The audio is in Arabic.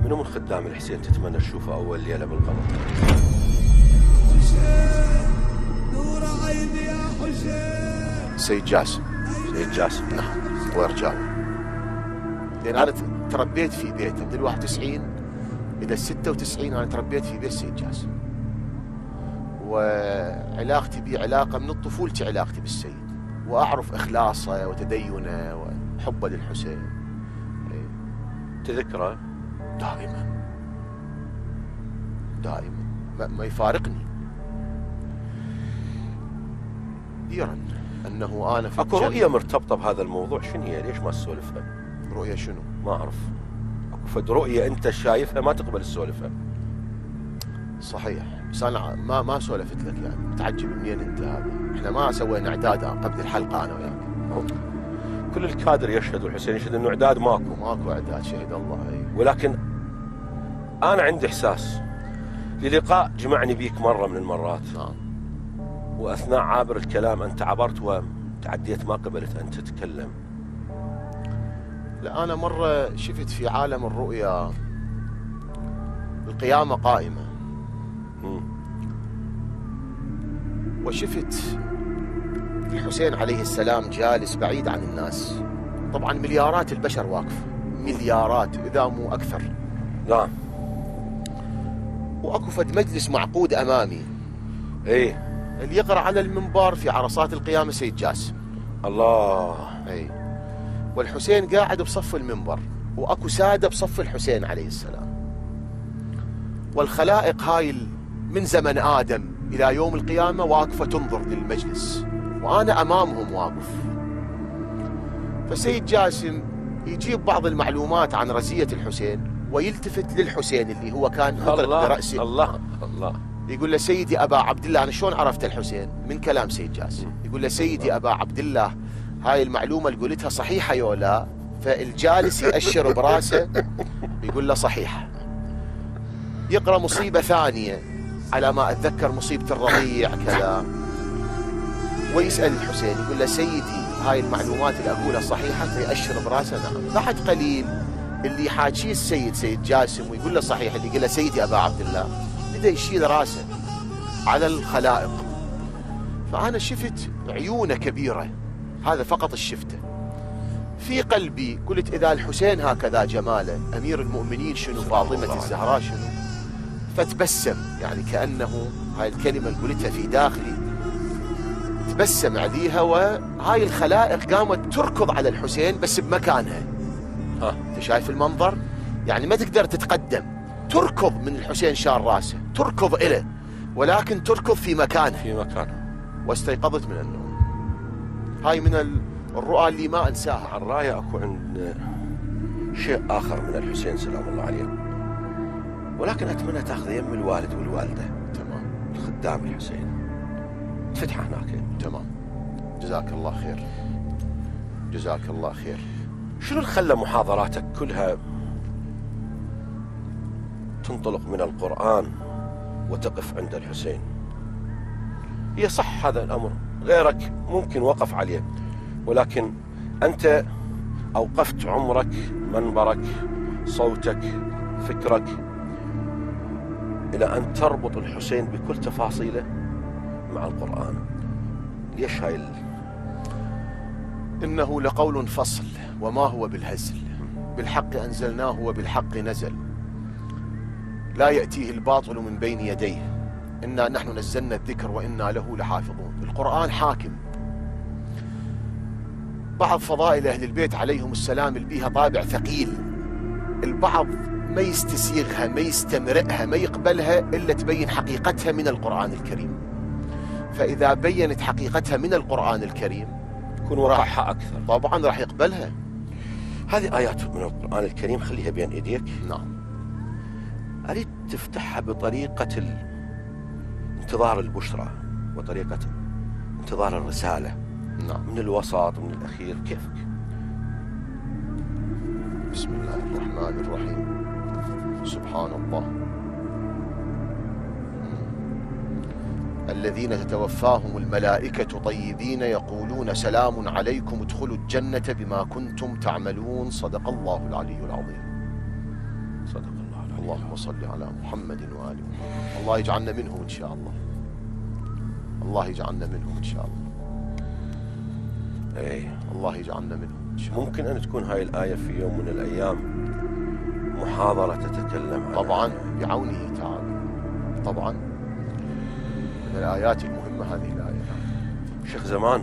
منو من خدام الحسين تتمنى تشوفه أول ليلة بالقبر؟ نور عيني يا حسين. سيد جاسم. سيد جاسم. نعم وارجاوي. لأن أنا تربيت في بيته من 91 إلى 96. أنا تربيت في بيت سيد جاسم، وعلاقتي به علاقة من طفولتي، علاقتي بالسيد، وأعرف إخلاصه وتدينه وحبه للحسين. تذكره؟ دائما دائما ما يفارقني. كثيرا أنه أنا في أكو رؤية مرتبطة بهذا الموضوع، شنو هي؟ ليش ما تسولفها؟ رؤية شنو؟ ما أعرف. أكو فد رؤية أنت شايفها ما تقبل تسولفها. صحيح، بس أنا ما سولفت لك، يعني متعجب منين أنت هذا؟ إحنا ما سوينا إعداد قبل الحلقة أنا وياك. كل الكادر يشهد والحسين يشهد إنه إعداد ماكو إعداد، شهد الله. ولكن أنا عندي إحساس للقاء جمعني بيك مرة من المرات. نعم. وأثناء عابر الكلام أنت عبرت وتعديت، ما قبلت أن تتكلم. لا، أنا مرة شفت في عالم الرؤيا القيامة قائمة، وشفت الحسين عليه السلام جالس بعيد عن الناس. طبعا مليارات البشر واقفة، مليارات إذا مو أكثر. نعم. وأكو فد مجلس معقود أمامي، إيه، اللي يقرأ على المنبر في عرصات القيامة سيد جاسم. الله. أي. والحسين قاعد بصف المنبر، وأكو سادة بصف الحسين عليه السلام. والخلائق هاي من زمن آدم إلى يوم القيامة واقفة تنظر للمجلس، وأنا أمامهم واقف. فسيد جاسم يجيب بعض المعلومات عن رزية الحسين، ويلتفت للحسين اللي هو كان مطرق برأسه. الله الله. يقول له سيدي أبا عبد الله. أنا شلون عرفت الحسين؟ من كلام سيد جاسم. يقول له سيدي أبا عبد الله، هاي المعلومة اللي قلتها صحيحة يا لا؟ فالجالس يأشر براسه يقول له صحيحة. يقرأ مصيبة ثانية، على ما أتذكر مصيبة الرضيع كذا، ويسأل الحسين يقول له سيدي هاي المعلومات اللي أقولها صحيحة؟ فيأشر براسه نعم. بعد قليل اللي حاكيه السيد سيد جاسم ويقول له صحيح، اللي يقول له سيدي أبا عبد الله، بدأ يشيل راسه على الخلائق. فأنا شفت عيونه كبيرة، هذا فقط الشفته. في قلبي قلت إذا الحسين هكذا جماله، أمير المؤمنين شنو، فاطمة الزهراء شنو. فتبسم، يعني كأنه هاي الكلمة اللي قلتها في داخلي تبسم عليها. وهاي الخلائق قامت تركض على الحسين بس بمكانها. انت شايف المنظر؟ يعني ما تقدر تتقدم، تركض من الحسين شال راسه، تركض إله، ولكن تركض في مكانه. واستيقظت من النوم. هاي من الرؤى اللي ما انساها. عن راية اكو عند شيء اخر من الحسين سلام الله عليه، ولكن اتمنى تاخذ يم الوالد والوالده. تمام. الخدام الحسين فتحه هناك. تمام. جزاك الله خير، جزاك الله خير. شنو اللي خلى محاضراتك كلها تنطلق من القرآن وتقف عند الحسين؟ هي صح هذا الأمر، غيرك ممكن وقف عليه، ولكن أنت أوقفت عمرك، منبرك، صوتك، فكرك إلى أن تربط الحسين بكل تفاصيله مع القرآن. ليش هاي إنه لقول فصل وما هو بالهزل، بالحق أنزلناه وبالحق نزل، لا يأتيه الباطل من بين يديه، إنا نحن نزلنا الذكر وإنا له لحافظون. القرآن حاكم. بعض فضائل أهل البيت عليهم السلام اللي بيها طابع ثقيل، البعض ما يستسيغها، ما يستمرئها، ما يقبلها إلا تبين حقيقتها من القرآن الكريم. فإذا بينت حقيقتها من القرآن الكريم يكون وقعها أكثر، طبعا راح يقبلها. هذه آيات من القرآن الكريم، خليها بين إيديك. نعم. أريد تفتحها بطريقة انتظار البشرى وطريقة انتظار الرسالة. نعم. من الوسط ومن الأخير، كيفك؟ بسم الله الرحمن الرحيم. سبحان الله. الذين تتوفاهم الملائكة طيبين يقولون سلام عليكم ادخلوا الجنة بما كنتم تعملون. صدق الله العلي العظيم. صدق الله. اللهم صل على محمد وآل محمد. الله يجعلنا منهم إن شاء الله. الله يجعلنا منهم إن شاء الله. ايه الله يجعلنا منهم إن شاء الله. ممكن أن تكون هاي الآية في يوم من الأيام محاضرة تتكلم عن طبعا بعونه تعالى، طبعا من الآيات المهمة هذه الآية. شيخ زمان